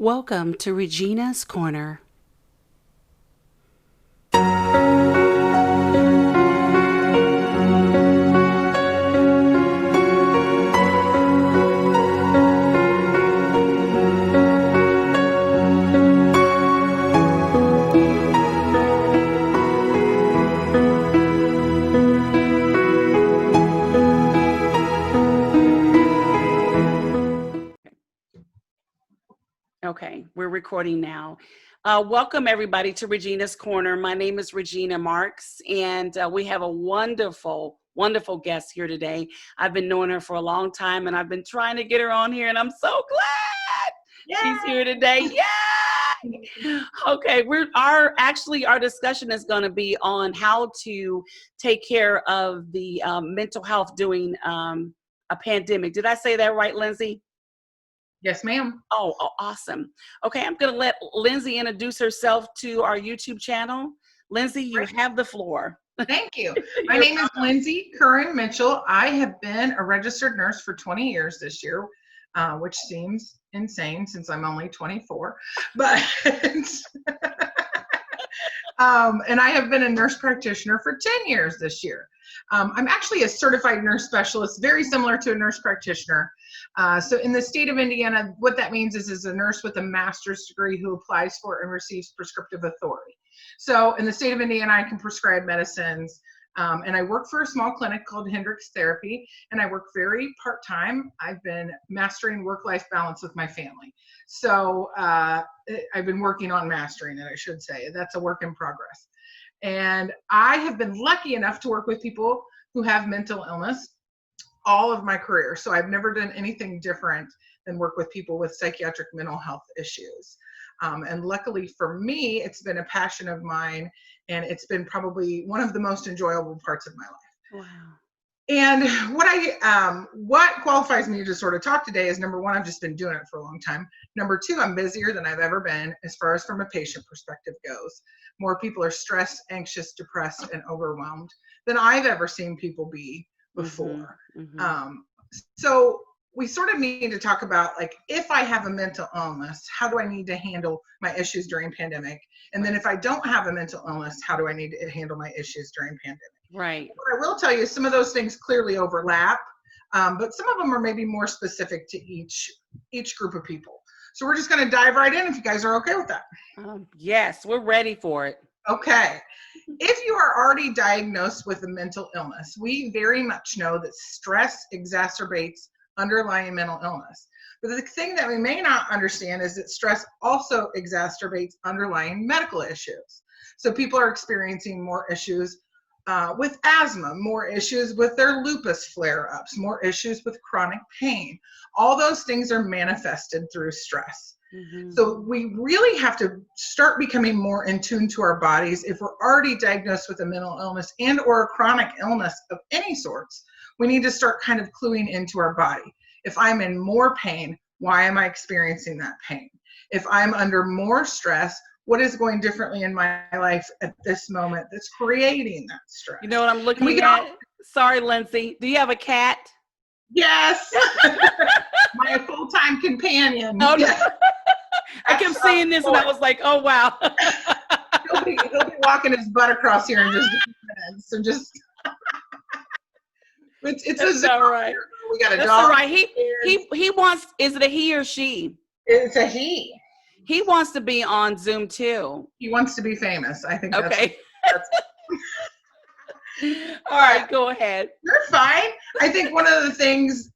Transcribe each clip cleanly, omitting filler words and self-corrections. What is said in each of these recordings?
Welcome to Regina's Corner. Okay, we're recording now. Welcome everybody to Regina's Corner. My name is Regina Marks, and we have a wonderful guest here today. I've been knowing her for a long time, and I've been trying to get her on here, and I'm so glad she's here today. Yay! Okay, our discussion is going to be on how to take care of the mental health during a pandemic. Did I say that right, Lyndsay? Yes, ma'am. Oh, awesome. Okay, I'm going to let Lyndsay introduce herself to our YouTube channel. Lyndsay, you have the floor. Thank you. My name is Lyndsay Curran-Mitchell. I have been a registered nurse for 20 years this year, which seems insane since I'm only 24. But and I have been a nurse practitioner for 10 years this year. I'm actually a certified nurse specialist, very similar to a nurse practitioner. So in the state of Indiana, what that means is a nurse with a master's degree who applies for and receives prescriptive authority. So in the state of Indiana, I can prescribe medicines. And I work for a small clinic called Hendricks Therapy, and I work very part-time. I've been mastering work-life balance with my family. So I've been working on mastering it, I should say. That's a work in progress. And I have been lucky enough to work with people who have mental illness all of my career. So I've never done anything different than work with people with psychiatric mental health issues. And luckily for me, it's been a passion of mine, and it's been probably one of the most enjoyable parts of my life. Wow. And what qualifies me to sort of talk today is, number one, I've just been doing it for a long time. Number two, I'm busier than I've ever been as far as from a patient perspective goes. More people are stressed, anxious, depressed, and overwhelmed than I've ever seen people be before. So we sort of need to talk about, like, if I have a mental illness, how do I need to handle my issues during pandemic? And then if I don't have a mental illness, how do I need to handle my issues during pandemic? Right. What I will tell you, some of those things clearly overlap, but some of them are maybe more specific to each group of people. So we're just going to dive right in if you guys are okay with that. Yes, we're ready for it. Okay. If you are already diagnosed with a mental illness, we very much know that stress exacerbates underlying mental illness. But the thing that we may not understand is that stress also exacerbates underlying medical issues. So people are experiencing more issues with asthma, more issues with their lupus flare-ups, more issues with chronic pain. All those things are manifested through stress. So we really have to start becoming more in tune to our bodies. If we're already diagnosed with a mental illness and or a chronic illness of any sorts, we need to start kind of cluing into our body. If I'm in more pain, why am I experiencing that pain? If I'm under more stress, what is going differently in my life at this moment that's creating that stress? You know what I'm looking at? Sorry, Lyndsay. Do you have a cat? Yes. My full-time companion. Oh, no. Yes. I kept seeing this and I was like, oh, wow. he'll be walking his butt across here in just a few minutes. So just, it's all right. We got a That's dog. all right. He wants, is it a he or she? It's a he. He wants to be on Zoom too. He wants to be famous. I think okay. That's all right, go ahead. You're fine. I think one of the things,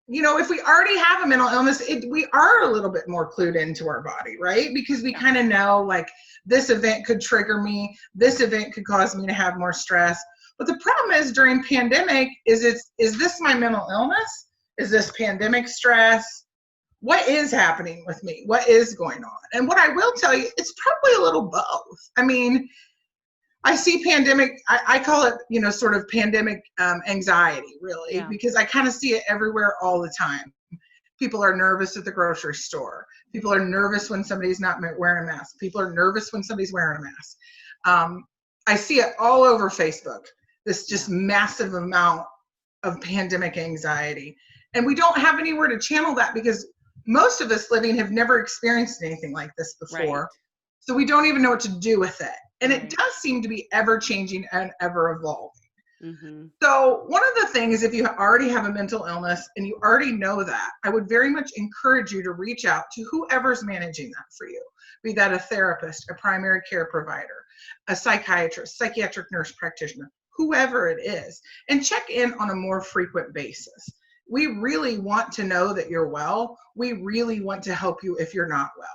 if we already have a mental illness, we are a little bit more clued into our body, right? Because we kind of know, like, this event could trigger me. This event could cause me to have more stress. But the problem is during pandemic is this my mental illness? Is this pandemic stress? What is happening with me? What is going on? And what I will tell you, it's probably a little both. I mean, I see pandemic, I call it, sort of pandemic anxiety, really, because I kind of see it everywhere all the time. People are nervous at the grocery store. People are nervous when somebody's not wearing a mask. People are nervous when somebody's wearing a mask. I see it all over Facebook, this just massive amount of pandemic anxiety. And we don't have anywhere to channel that because most of us living have never experienced anything like this before. Right. So we don't even know what to do with it. And Right. it does seem to be ever changing and ever evolving. Mm-hmm. So one of the things, if you already have a mental illness and you already know that, I would very much encourage you to reach out to whoever's managing that for you. Be that a therapist, a primary care provider, a psychiatrist, psychiatric nurse practitioner, whoever it is, and check in on a more frequent basis. We really want to know that you're well. We really want to help you if you're not well.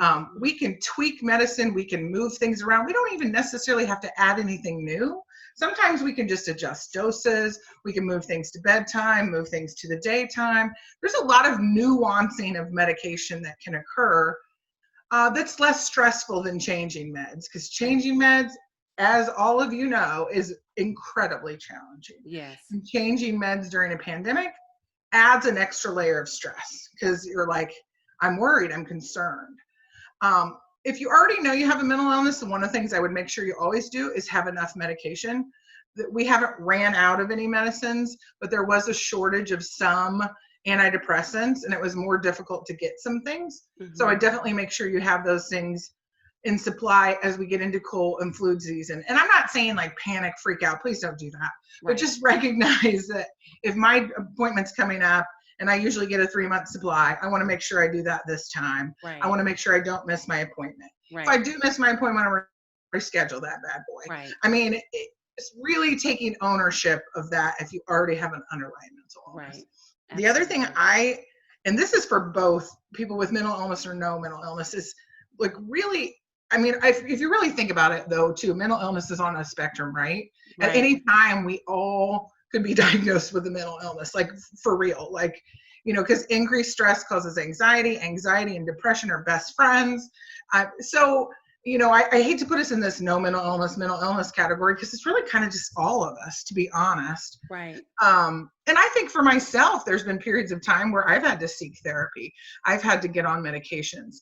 Mm-hmm. We can tweak medicine. We can move things around. We don't even necessarily have to add anything new. Sometimes we can just adjust doses. We can move things to bedtime, move things to the daytime. There's a lot of nuancing of medication that can occur that's less stressful than changing meds, because changing meds, as all of you know, is incredibly challenging. Yes. And changing meds during a pandemic adds an extra layer of stress because you're like, I'm worried, I'm concerned. If you already know you have a mental illness, and one of the things I would make sure you always do is have enough medication. That we haven't ran out of any medicines, but there was a shortage of some antidepressants, and it was more difficult to get some things. Mm-hmm. So I definitely make sure you have those things in supply as we get into cold and flu season. And I'm not saying like panic, freak out. Please don't do that. Right. But just recognize that if my appointment's coming up, and I usually get a 3-month supply, I want to make sure I do that this time. Right. I want to make sure I don't miss my appointment. Right. If I do miss my appointment, I reschedule that bad boy. Right. I mean, it's really taking ownership of that if you already have an underlying mental illness. Right. The other thing and this is for both people with mental illness or no mental illness, is like really, I mean, if you really think about it though, too, mental illness is on a spectrum, right? At any time, we all could be diagnosed with a mental illness, like for real, like, you know, because increased stress causes anxiety. Anxiety and depression are best friends. So, you know, I hate to put us in this no mental illness category, because it's really kind of just all of us, to be honest. Right. And I think for myself, there's been periods of time where I've had to seek therapy. I've had to get on medications.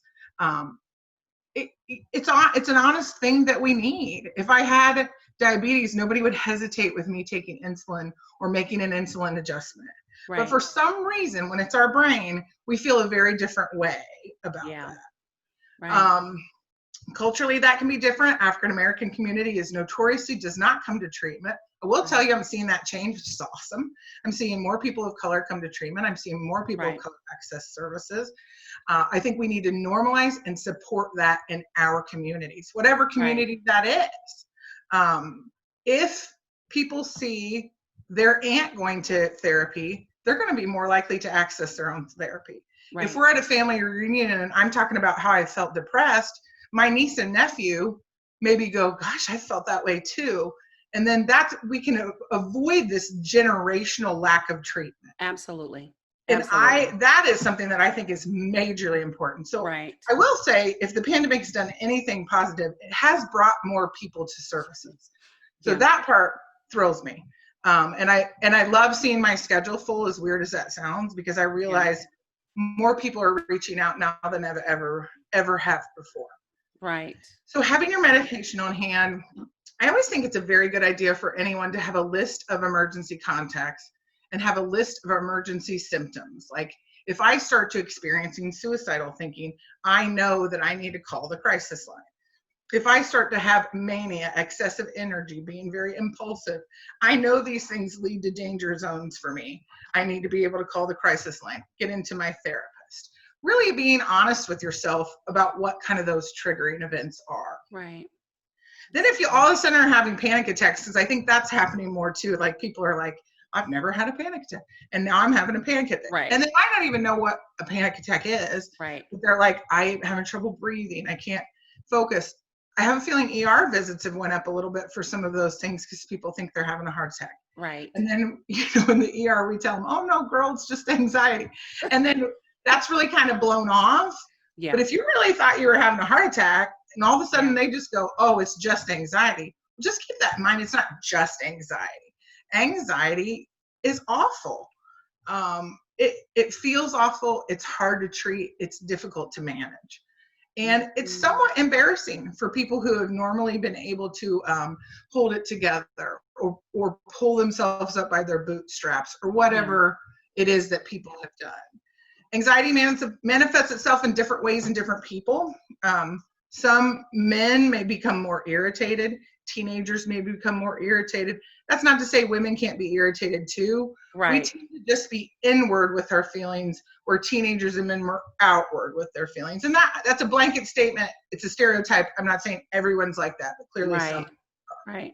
It's an honest thing that we need. If I had diabetes, nobody would hesitate with me taking insulin or making an insulin adjustment. Right. But for some reason, when it's our brain, we feel a very different way about that. Right. Culturally, that can be different. African-American community is notoriously does not come to treatment. I will tell you, I'm seeing that change, which is awesome. I'm seeing more people of color come to treatment. I'm seeing more people of color access services. I think we need to normalize and support that in our communities, whatever community that is. If people see their aunt going to therapy, they're going to be more likely to access their own therapy. Right. If we're at a family reunion and I'm talking about how I felt depressed, my niece and nephew maybe go, gosh, I felt that way too. And then we can avoid this generational lack of treatment. Absolutely. And that is something that I think is majorly important. So I will say, if the pandemic's done anything positive, it has brought more people to services. So that part thrills me. And I love seeing my schedule full, as weird as that sounds, because I realize more people are reaching out now than I've ever have before. Right. So having your medication on hand, I always think it's a very good idea for anyone to have a list of emergency contacts and have a list of emergency symptoms. Like if I start to experiencing suicidal thinking, I know that I need to call the crisis line. If I start to have mania, excessive energy, being very impulsive, I know these things lead to danger zones for me. I need to be able to call the crisis line, get into my therapist. Really being honest with yourself about what kind of those triggering events are. Right. Then if you all of a sudden are having panic attacks, because I think that's happening more too, like people are like, I've never had a panic attack, and now I'm having a panic attack. Right. And they might not even know what a panic attack is. Right. But they're like, I'm having trouble breathing. I can't focus. I have a feeling ER visits have went up a little bit for some of those things because people think they're having a heart attack. Right. And then, you know, in the ER, we tell them, oh no, girl, it's just anxiety. And then that's really kind of blown off. Yeah. But if you really thought you were having a heart attack and all of a sudden they just go, oh, it's just anxiety. Just keep that in mind. It's not just anxiety. Anxiety is awful. It feels awful. It's hard to treat. It's difficult to manage. And it's somewhat embarrassing for people who have normally been able to hold it together or pull themselves up by their bootstraps or whatever it is that people have done. Anxiety manifests itself in different ways in different people. Some men may become more irritated. Teenagers may become more irritated. That's not to say women can't be irritated too. Right. We tend to just be inward with our feelings, where teenagers and men are outward with their feelings. And that's a blanket statement. It's a stereotype. I'm not saying everyone's like that, but clearly some. Right.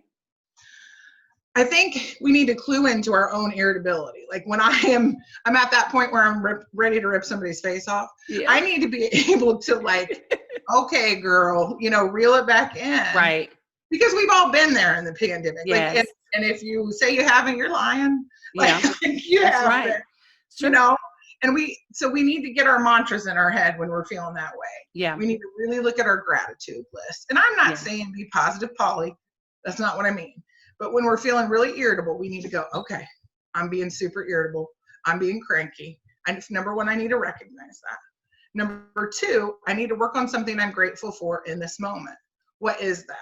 I think we need to clue into our own irritability. Like when I'm at that point where I'm ready to rip somebody's face off. Yeah. I need to be able to like, okay, girl, reel it back in. Right. Because we've all been there in the pandemic. Yes. Like, and if you say you haven't, you're lying. Yeah. Like, you That's have right. it, and we need to get our mantras in our head when we're feeling that way. Yeah. We need to really look at our gratitude list. And I'm not saying be positive Polly. That's not what I mean. But when we're feeling really irritable, we need to go, okay, I'm being super irritable. I'm being cranky. And number one, I need to recognize that. Number two, I need to work on something I'm grateful for in this moment. What is that?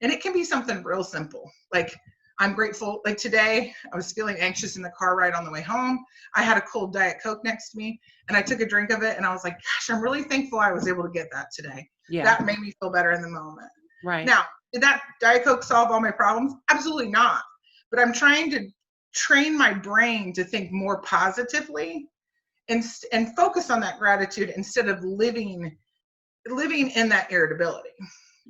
And it can be something real simple. Like, I'm grateful. Like today, I was feeling anxious in the car ride on the way home. I had a cold Diet Coke next to me, and I took a drink of it, and I was like, gosh, I'm really thankful I was able to get that today. Yeah. That made me feel better in the moment. Right. Now, did that Diet Coke solve all my problems? Absolutely not. But I'm trying to train my brain to think more positively and focus on that gratitude instead of living in that irritability.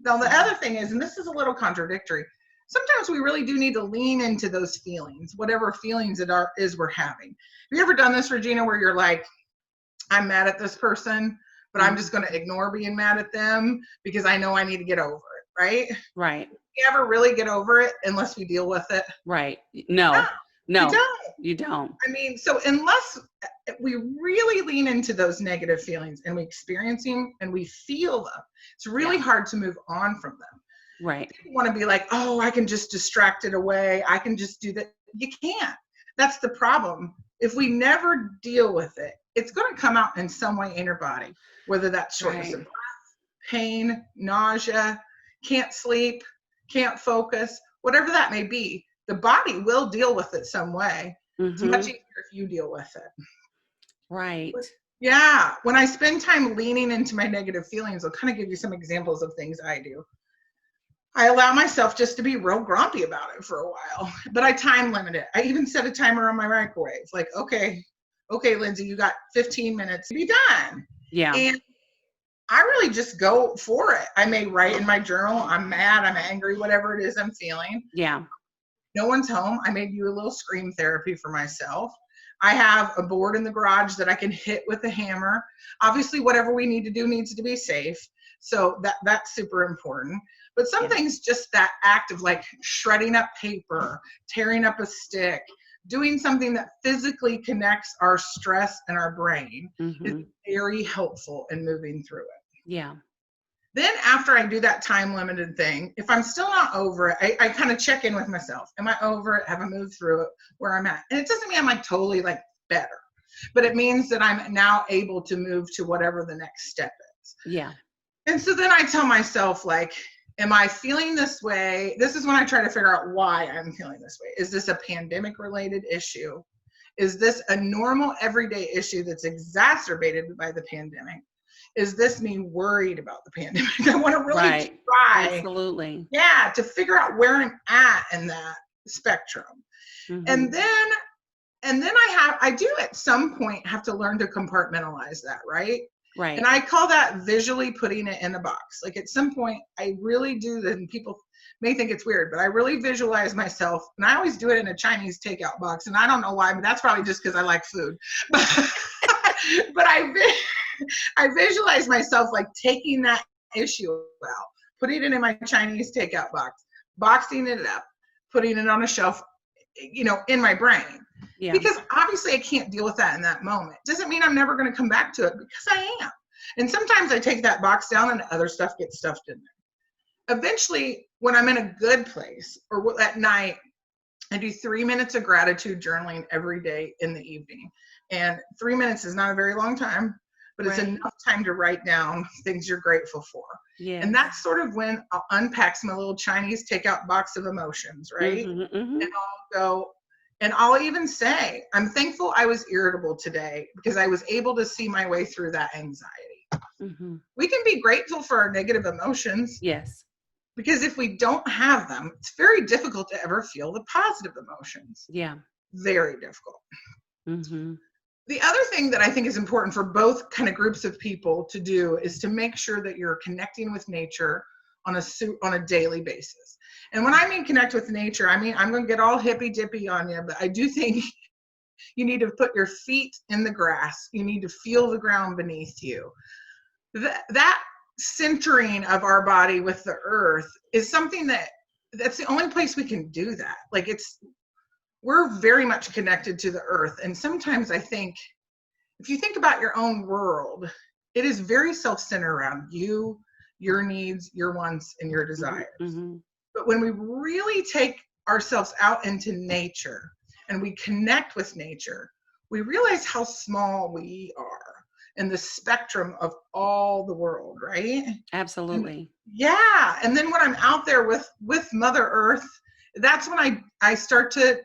Now, the other thing is, and this is a little contradictory, sometimes we really do need to lean into those feelings, whatever feelings we're having. Have you ever done this, Regina, where you're like, I'm mad at this person, but I'm just going to ignore being mad at them because I know I need to get over it, right? Right. You ever really get over it unless we deal with it? Right. No. You You don't. I mean, so unless we really lean into those negative feelings and we experience them and we feel them, it's really hard to move on from them. Right. People want to be like, oh, I can just distract it away. I can just do that. You can't. That's the problem. If we never deal with it, it's going to come out in some way in your body, whether that's shortness of breath, pain, nausea, can't sleep, can't focus, whatever that may be. The body will deal with it some way. It's much easier if you deal with it. Right. Yeah. When I spend time leaning into my negative feelings, I'll kind of give you some examples of things I do. I allow myself just to be real grumpy about it for a while, but I time limit it. I even set a timer on my microwave. Like, okay, Lyndsay, you got 15 minutes to be done. Yeah. And I really just go for it. I may write in my journal, I'm mad, I'm angry, whatever it is I'm feeling. Yeah. No one's home. I may do a little scream therapy for myself. I have a board in the garage that I can hit with a hammer. Obviously, whatever we need to do needs to be safe. So that's super important. But some things, just that act of like shredding up paper, tearing up a stick, doing something that physically connects our stress and our brain is very helpful in moving through it. Yeah. Then after I do that time limited thing, if I'm still not over it, I kind of check in with myself. Am I over it? Have I moved through it where I'm at? And it doesn't mean I'm like totally like better, but it means that I'm now able to move to whatever the next step is. Yeah. And so then I tell myself, like, am I feeling this way? This is when I try to figure out why I'm feeling this way. Is this a pandemic related issue? Is this a normal everyday issue that's exacerbated by the pandemic? Is this me worried about the pandemic? I want to really try. Absolutely. Yeah, to figure out where I'm at in that spectrum. And then I do at some point have to learn to compartmentalize that, right? Right. And I call that visually putting it in a box. Like at some point I really do that, and people may think it's weird, but I really visualize myself, and I always do it in a Chinese takeout box. And I don't know why, but that's probably just because I like food. But I visualize myself like taking that issue out, putting it in my Chinese takeout box, boxing it up, putting it on a shelf, in my brain. Yeah. Because obviously I can't deal with that in that moment. Doesn't mean I'm never going to come back to it, because I am. And sometimes I take that box down and other stuff gets stuffed in there. Eventually, when I'm in a good place or at night, I do 3 minutes of gratitude journaling every day in the evening. And 3 minutes is not a very long time, but it's enough time to write down things you're grateful for. Yeah. And that's sort of when I'll unpack my little Chinese takeout box of emotions, right? And I'll go, And I'll even say, I'm thankful I was irritable today because I was able to see my way through that anxiety. Mm-hmm. We can be grateful for our negative emotions. Yes. Because if we don't have them, it's very difficult to ever feel the positive emotions. Yeah. Very difficult. Mm-hmm. The other thing that I think is important for both kind of groups of people to do is to make sure that you're connecting with nature on a daily basis. And when I mean connect with nature, I mean, I'm going to get all hippy dippy on you, but I do think you need to put your feet in the grass. You need to feel the ground beneath you. That centering of our body with the earth is something that's the only place we can do that. Like we're very much connected to the earth. And sometimes I think if you think about your own world, it is very self-centered around you, your needs, your wants, and your desires. Mm-hmm. But when we really take ourselves out into nature and we connect with nature, we realize how small we are in the spectrum of all the world, right? Absolutely. Yeah. And then when I'm out there with Mother Earth, that's when I start to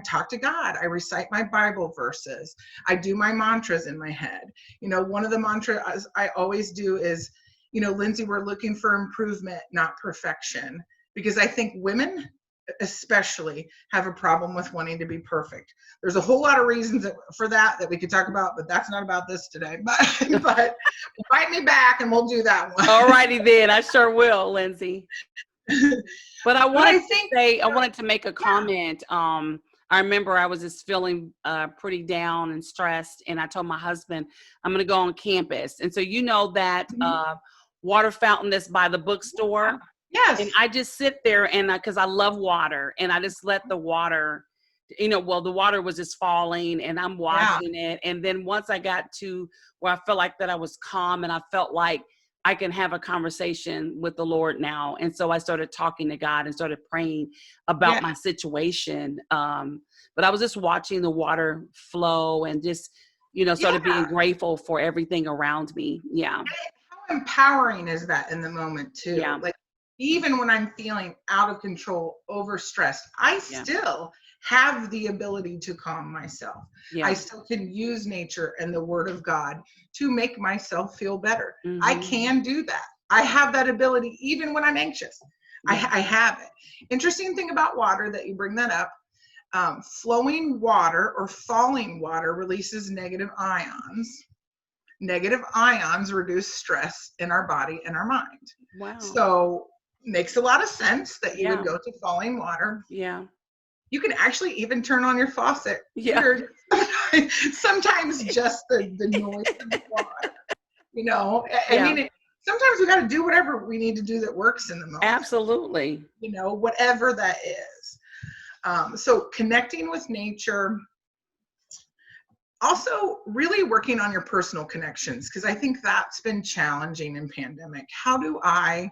talk to God. I recite my Bible verses. I do my mantras in my head. One of the mantras I always do is, Lyndsay, we're looking for improvement, not perfection. Because I think women especially have a problem with wanting to be perfect. There's a whole lot of reasons for that we could talk about, but that's not about this today. But invite me back and we'll do that one. All righty then. I sure will, Lyndsay. But I wanted to make a comment. I remember I was just feeling pretty down and stressed, and I told my husband I'm going to go on campus. And so that water fountain that's by the bookstore. Yes. And I just sit there and because I love water, and I just let the water, the water was just falling, and I'm watching it. And then once I got to where I felt like that I was calm, and I felt like I can have a conversation with the Lord now. And so I started talking to God and started praying about my situation. But I was just watching the water flow and just, started being grateful for everything around me. Yeah. How empowering is that in the moment too? Yeah. Like even when I'm feeling out of control, overstressed, I still have the ability to calm myself. Yeah. I still can use nature and the word of God to make myself feel better. Mm-hmm. I can do that. I have that ability even when I'm anxious. Yeah. I have it. Interesting thing about water that you bring that up, flowing water or falling water releases negative ions. Negative ions reduce stress in our body and our mind. Wow. So makes a lot of sense that you would go to falling water. Yeah. You can actually even turn on your faucet. Yeah. Sometimes just the noise of the water. I mean, sometimes we got to do whatever we need to do that works in the moment. Absolutely. Whatever that is. So connecting with nature. Also really working on your personal connections, because I think that's been challenging in pandemic. How do I,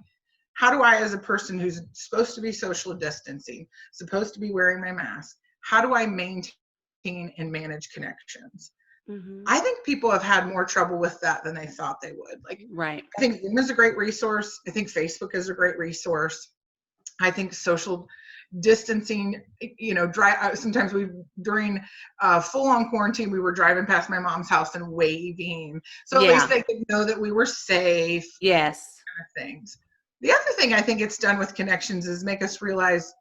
as a person who's supposed to be social distancing, supposed to be wearing my mask, how do I maintain and manage connections? Mm-hmm. I think people have had more trouble with that than they thought they would. Right. I think Zoom is a great resource. I think Facebook is a great resource. I think social distancing, sometimes during full-on quarantine, we were driving past my mom's house and waving. So at least they could know that we were safe. Yes. Kind of things. The other thing I think it's done with connections is make us realize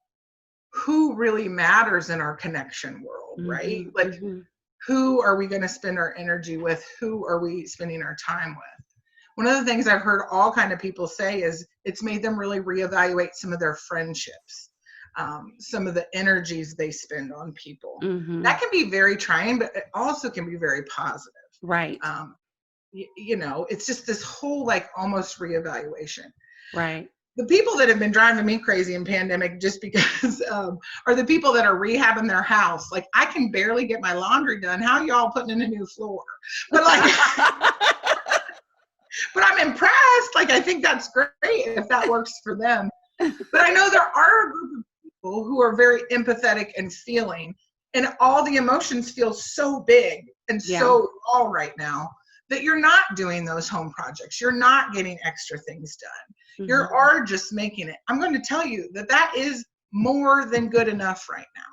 who really matters in our connection world, mm-hmm. right? Like, mm-hmm. who are we going to spend our energy with? Who are we spending our time with? One of the things I've heard all kind of people say is it's made them really reevaluate some of their friendships, some of the energies they spend on people. Mm-hmm. That can be very trying, but it also can be very positive. Right. It's just this whole almost reevaluation. Right. The people that have been driving me crazy in pandemic just because are the people that are rehabbing their house. Like, I can barely get my laundry done. How y'all putting in a new floor? But but I'm impressed. I think that's great if that works for them. But I know there are a group of people who are very empathetic and feeling, and all the emotions feel so big and so raw right now that you're not doing those home projects. You're not getting extra things done. Mm-hmm. You are just making it. I'm going to tell you that is more than good enough right now.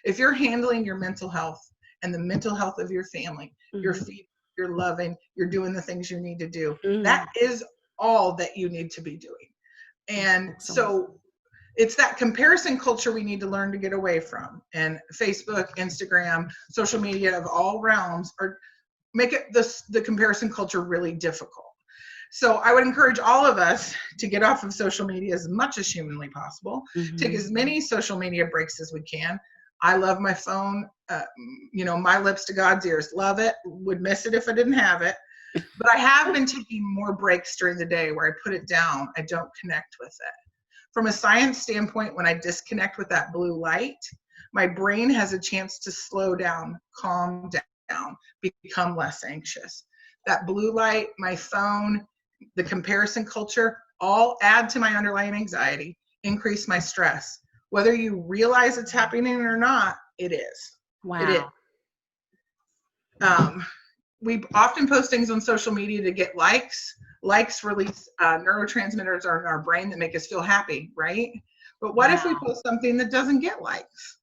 If you're handling your mental health and the mental health of your family, you're feeding, you're loving, you're doing the things you need to do, that is all that you need to be doing. And so it's that comparison culture we need to learn to get away from. And Facebook, Instagram, social media of all realms make it the comparison culture really difficult. So I would encourage all of us to get off of social media as much as humanly possible. Take as many social media breaks as we can. I love my phone, my lips to God's ears. Love it. Would miss it if I didn't have it. But I have been taking more breaks during the day where I put it down. I don't connect with it. From a science standpoint, when I disconnect with that blue light, my brain has a chance to slow down, calm down, become less anxious. That blue light, my phone, the comparison culture, all add to my underlying anxiety, increase my stress. Whether you realize it's happening or not, it is. Wow. It is. We often post things on social media to get likes. Likes release neurotransmitters in our brain that make us feel happy, right? But what if we post something that doesn't get likes?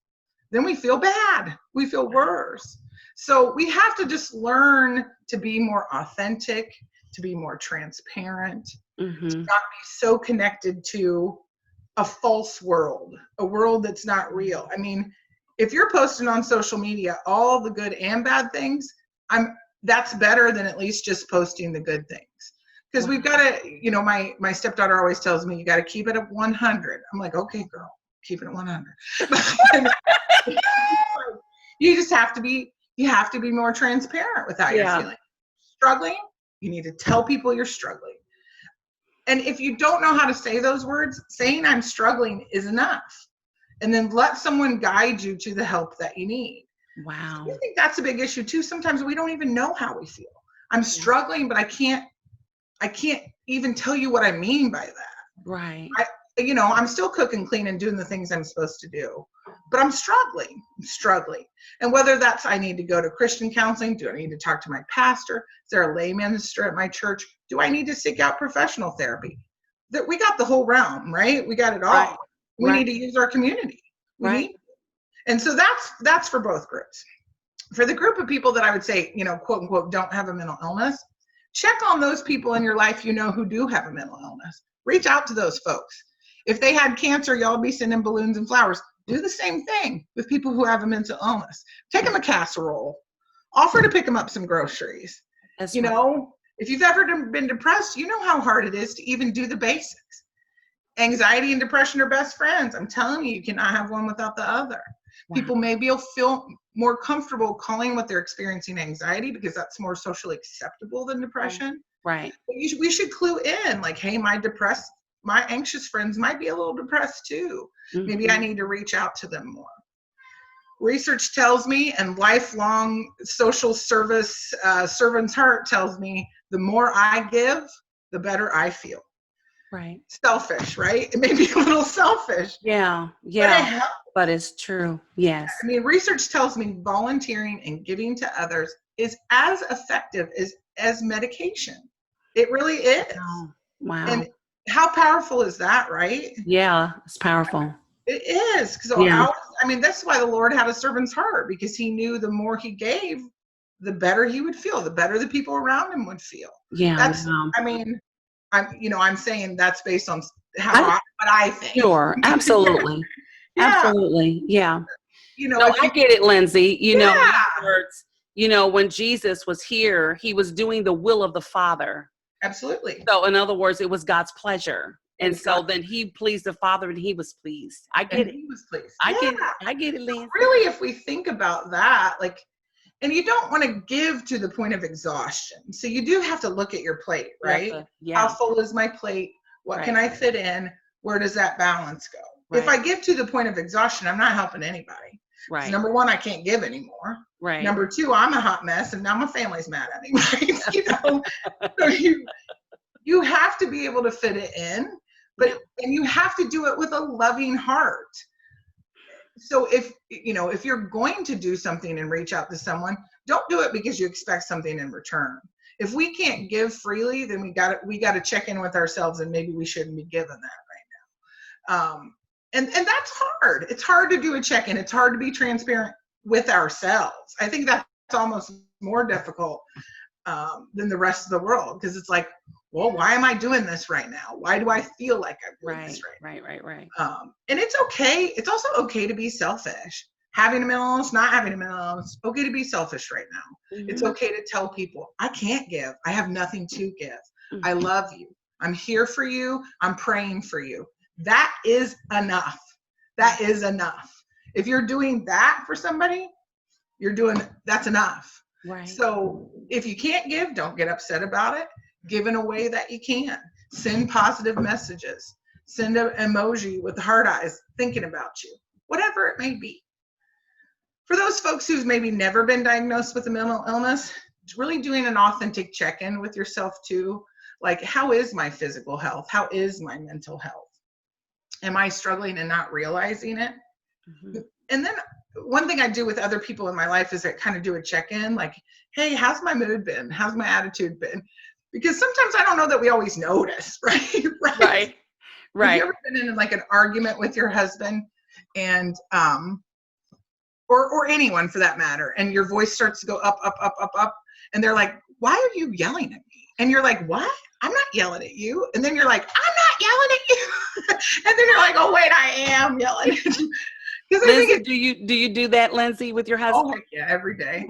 Then we feel bad. We feel worse. So we have to just learn to be more authentic, to be more transparent, to not be so connected to a false world, a world that's not real. I mean, if you're posting on social media all the good and bad things, that's better than at least just posting the good things. Because we've got to, my stepdaughter always tells me, you got to keep it at 100. I'm like, okay, girl, keep it at 100. You just have to be more transparent with how you're feeling. Struggling, you need to tell people you're struggling. And if you don't know how to say those words, saying I'm struggling is enough. And then let someone guide you to the help that you need. Wow. I think that's a big issue too. Sometimes we don't even know how we feel. I'm struggling, but I can't even tell you what I mean by that. Right. I'm still cooking, cleaning, doing the things I'm supposed to do, but I'm struggling. And whether that's I need to go to Christian counseling, do I need to talk to my pastor? Is there a lay minister at my church? Do I need to seek out professional therapy? That we got the whole realm, right? We got it all. Right. We need to use our community. And so that's for both groups. For the group of people that I would say, quote unquote, don't have a mental illness, check on those people in your life who do have a mental illness. Reach out to those folks. If they had cancer, y'all be sending balloons and flowers. Do the same thing with people who have a mental illness. Take them a casserole. Offer to pick them up some groceries. If you've ever been depressed, you know how hard it is to even do the basics. Anxiety and depression are best friends. I'm telling you, you cannot have one without the other. Wow. People maybe will feel more comfortable calling what they're experiencing anxiety because that's more socially acceptable than depression. Right. But we should clue in, like, hey, my anxious friends might be a little depressed too. Maybe I need to reach out to them more. Research tells me, and lifelong social service servant's heart tells me, the more I give, the better I feel. Right. Selfish, right? It may be a little selfish. Yeah. But it's true. Yes. I mean, research tells me volunteering and giving to others is as effective as medication. It really is. Wow. And how powerful is that, right? Yeah, it's powerful. It is. That's why the Lord had a servant's heart, because he knew the more he gave, the better he would feel, the better the people around him would feel. Yeah. I'm saying that's based on what I think. Sure. Absolutely. Absolutely. Yeah. I get it, Lyndsay. In other words, when Jesus was here, he was doing the will of the Father. Absolutely. So in other words, it was God's pleasure. And so then he pleased the Father and he was pleased. I get it. He was pleased. I get it, Lyndsay. Really, if we think about that, and you don't want to give to the point of exhaustion. So you do have to look at your plate, right? How full is my plate? What can I fit in? Where does that balance go? Right. If I give to the point of exhaustion, I'm not helping anybody. Right. Number one, I can't give anymore. Right. Number two, I'm a hot mess, and now my family's mad at me. Right? So you have to be able to fit it in, and you have to do it with a loving heart. So if you're going to do something and reach out to someone, don't do it because you expect something in return. If we can't give freely, then we got to check in with ourselves, and maybe we shouldn't be given that right now. And that's hard. It's hard to do a check-in. It's hard to be transparent with ourselves. I think that's almost more difficult than the rest of the world, because it's like, well, why am I doing this right now? Why do I feel like I'm doing this right now? Right. And it's okay. It's also okay to be selfish. Having a mental illness, not having a mental illness, it's okay to be selfish right now. Mm-hmm. It's okay to tell people, I can't give. I have nothing to give. Mm-hmm. I love you. I'm here for you. I'm praying for you. That is enough. That is enough. If you're doing that for somebody, that's enough. Right. So if you can't give, don't get upset about it. Give in a way that you can. Send positive messages. Send an emoji with the heart eyes thinking about you, whatever it may be. For those folks who've maybe never been diagnosed with a mental illness, it's really doing an authentic check-in with yourself too. Like, how is my physical health? How is my mental health? Am I struggling and not realizing it? Mm-hmm. And then one thing I do with other people in my life is I kind of do a check-in, like, hey, how's my mood been? How's my attitude been? Because sometimes I don't know that we always notice, right? Right. Have you ever been in like an argument with your husband and or anyone for that matter, and your voice starts to go up, and they're like, why are you yelling at me? And you're like, what? I'm not yelling at you. And then you're like, I'm not yelling at you. And then you're like, oh wait, I am yelling at you. Lyndsay, do you do that, Lyndsay, with your husband? Oh yeah, every day.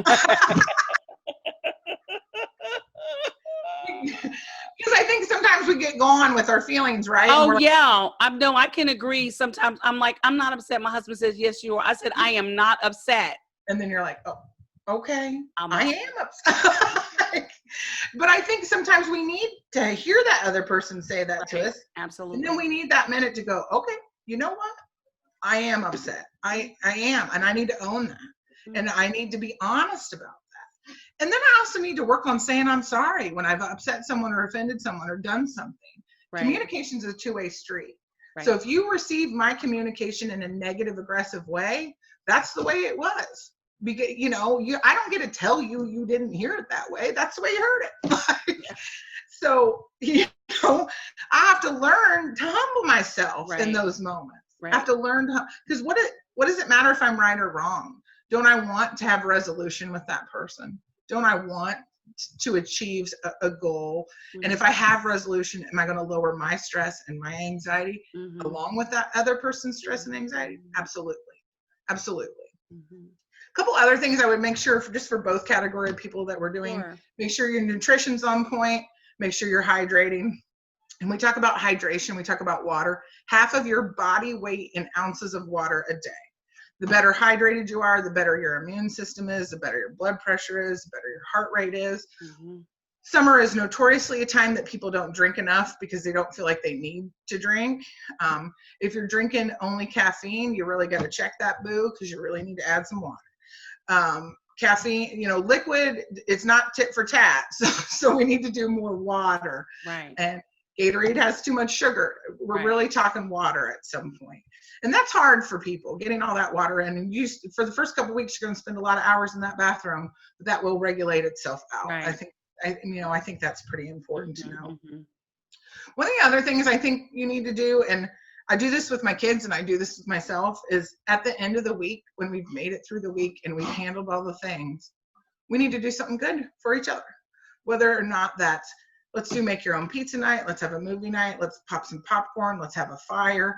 Because I think sometimes we get gone with our feelings, right? Oh yeah, I can agree. Sometimes I'm like, I'm not upset. My husband says, yes, you are. I said, I am not upset. And then you're like, oh, okay, I am upset. But I think sometimes we need to hear that other person say that to us. Absolutely. And then we need that minute to go, okay, you know what? I am upset. I am, and I need to own that. Mm-hmm. And I need to be honest about that. And then I also need to work on saying I'm sorry when I've upset someone or offended someone or done something. Right. Communication is a two-way street. Right. So if you receive my communication in a negative, aggressive way, that's the way it was. Because, I don't get to tell you you didn't hear it that way. That's the way you heard it. Yeah. So, I have to learn to humble myself in those moments. Right. I have to learn because what does it matter if I'm right or wrong? Don't I want to have resolution with that person? Don't I want to achieve a goal? Mm-hmm. And if I have resolution, am I going to lower my stress and my anxiety along with that other person's stress and anxiety? Absolutely. Absolutely. Mm-hmm. A couple other things I would make sure for both category of people that we're doing, make sure your nutrition's on point, make sure you're hydrating. And we talk about hydration, we talk about water, half of your body weight in ounces of water a day. The better hydrated you are, the better your immune system is, the better your blood pressure is, the better your heart rate is. Mm-hmm. Summer is notoriously a time that people don't drink enough because they don't feel like they need to drink. If you're drinking only caffeine, you really got to check that, boo, because you really need to add some water. Caffeine, liquid, it's not tit for tat. So we need to do more water. Right. And Gatorade has too much sugar. We're really talking water at some point. And that's hard for people, getting all that water in. And for the first couple of weeks, you're going to spend a lot of hours in that bathroom, but that will regulate itself out. Right. I think that's pretty important to know. Mm-hmm. One of the other things I think you need to do, and I do this with my kids and I do this with myself, is at the end of the week, when we've made it through the week and we've handled all the things, we need to do something good for each other. Whether or not that's, let's make your own pizza night, let's have a movie night, let's pop some popcorn, let's have a fire.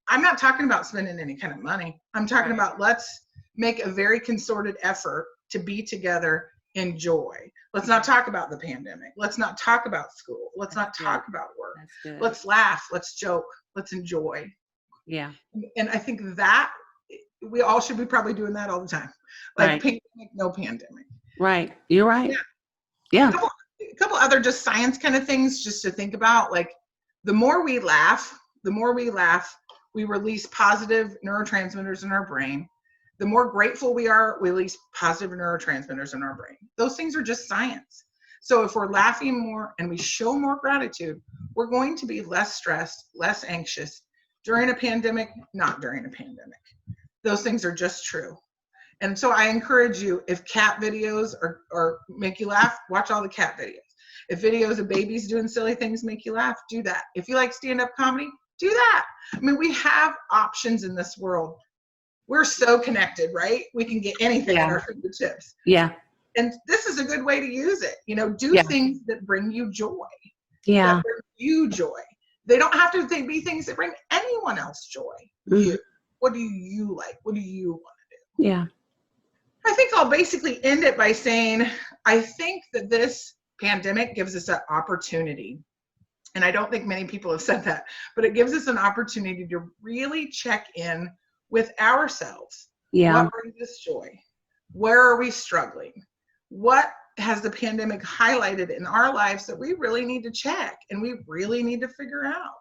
I'm not talking about spending any kind of money. I'm talking about let's make a very concerted effort to be together in joy. Let's not talk about the pandemic. Let's not talk about school. Let's not talk about work. Let's laugh. Let's joke. Let's enjoy. Yeah. And I think that we all should be probably doing that all the time. Like pandemic, no pandemic. Right. You're right. Yeah. A couple other just science kind of things just to think about. Like the more we laugh, we release positive neurotransmitters in our brain. The more grateful we are, we release positive neurotransmitters in our brain. Those things are just science. So if we're laughing more and we show more gratitude, we're going to be less stressed, less anxious during a pandemic, not during a pandemic. Those things are just true. And so I encourage you, if cat videos or make you laugh, watch all the cat videos. If videos of babies doing silly things make you laugh, do that. If you like stand-up comedy, do that. I mean, we have options in this world. We're so connected, right? We can get anything at our fingertips. Yeah. And this is a good way to use it. You know, do things that bring you joy. Yeah. That bring you joy. They don't have to be things that bring anyone else joy. You. What do you like? What do you want to do? Yeah. I think I'll basically end it by saying, I think that this pandemic gives us an opportunity. And I don't think many people have said that, but it gives us an opportunity to really check in with ourselves. Yeah. What brings us joy? Where are we struggling? What has the pandemic highlighted in our lives that we really need to check and we really need to figure out?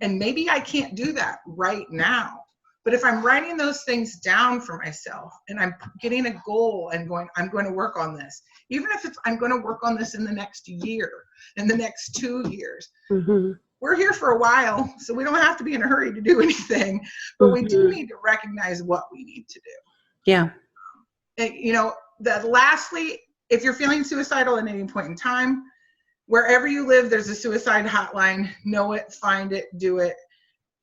And maybe I can't do that right now, but if I'm writing those things down for myself and I'm getting a goal and going, I'm going to work on this, even if it's, I'm going to work on this in the next year, in the next 2 years. We're here for a while, so we don't have to be in a hurry to do anything, but we do need to recognize what we need to do. Yeah. And, you know, lastly, if you're feeling suicidal at any point in time, wherever you live, there's a suicide hotline. Know it, find it, do it.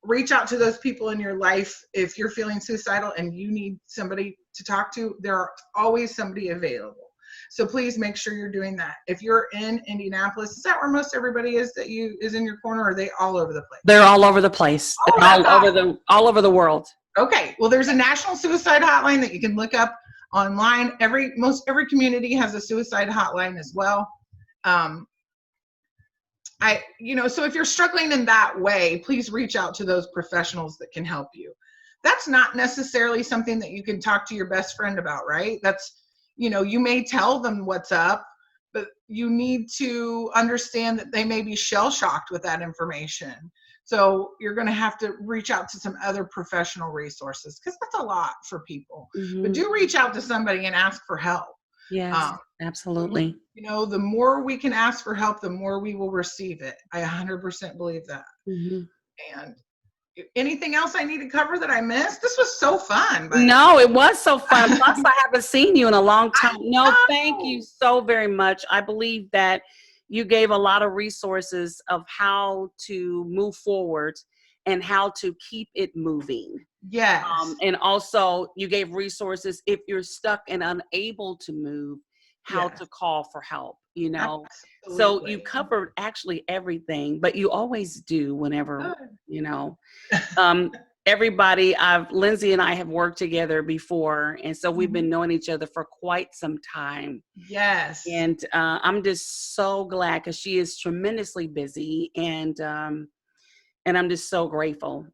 Reach out to those people in your life. If you're feeling suicidal and you need somebody to talk to, there are always somebody available. So please make sure you're doing that. If you're in Indianapolis, is that where most everybody is that is in your corner, or are they all over the place? They're all over the place. Oh, all over the world. Okay. Well, there's a national suicide hotline that you can look up online. Most every community has a suicide hotline as well. So if you're struggling in that way, please reach out to those professionals that can help you. That's not necessarily something that you can talk to your best friend about, right? That's, you may tell them what's up, but you need to understand that they may be shell-shocked with that information. So you're going to have to reach out to some other professional resources, because that's a lot for people. But do reach out to somebody and ask for help. Yes, absolutely. The more we can ask for help, the more we will receive it. I 100% believe that. And anything else I need to cover that I missed? This was so fun. No, it was so fun. Plus, I haven't seen you in a long time. No, thank you so very much. I believe that you gave a lot of resources of how to move forward and how to keep it moving. Yes. And also you gave resources if you're stuck and unable to move, how to call for help, Absolutely. So you covered actually everything, but you always do whenever, everybody, Lyndsay and I have worked together before. And so we've been knowing each other for quite some time. Yes. And I'm just so glad, because she is tremendously busy, and I'm just so grateful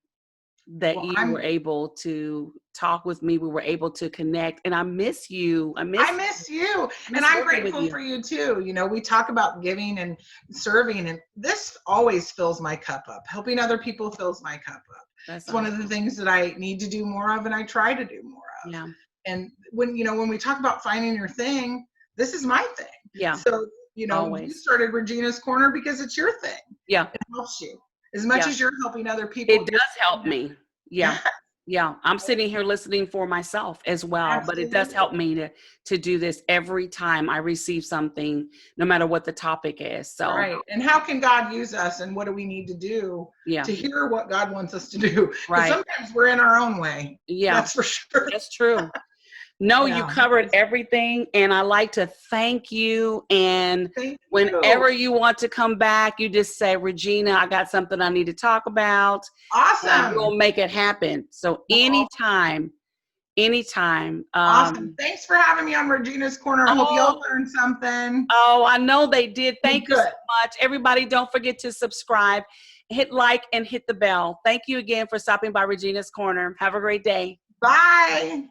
that you were able to talk with me. We were able to connect, and I miss you. I miss you. And I'm grateful for you too. We talk about giving and serving, and this always fills my cup up. Helping other people fills my cup up. It's one of the things that I need to do more of, and I try to do more of. Yeah. And when we talk about finding your thing, this is my thing. Yeah. So, you started Regina's Corner because it's your thing. Yeah. It helps you. As much as you're helping other people. It does help me. Yeah. Yeah. I'm sitting here listening for myself as well. Absolutely. But it does help me to do this every time I receive something, no matter what the topic is. So right. And how can God use us, and what do we need to do to hear what God wants us to do? Right. Sometimes we're in our own way. Yeah. That's for sure. That's true. No, you covered everything, and I like to thank you. And whenever you want to come back, you just say, Regina, I got something I need to talk about. Awesome. We'll make it happen. So anytime. Awesome. Thanks for having me on Regina's Corner. I hope y'all learned something. Oh, I know they did. Thank you so much. Everybody, don't forget to subscribe, hit like, and hit the bell. Thank you again for stopping by Regina's Corner. Have a great day. Bye.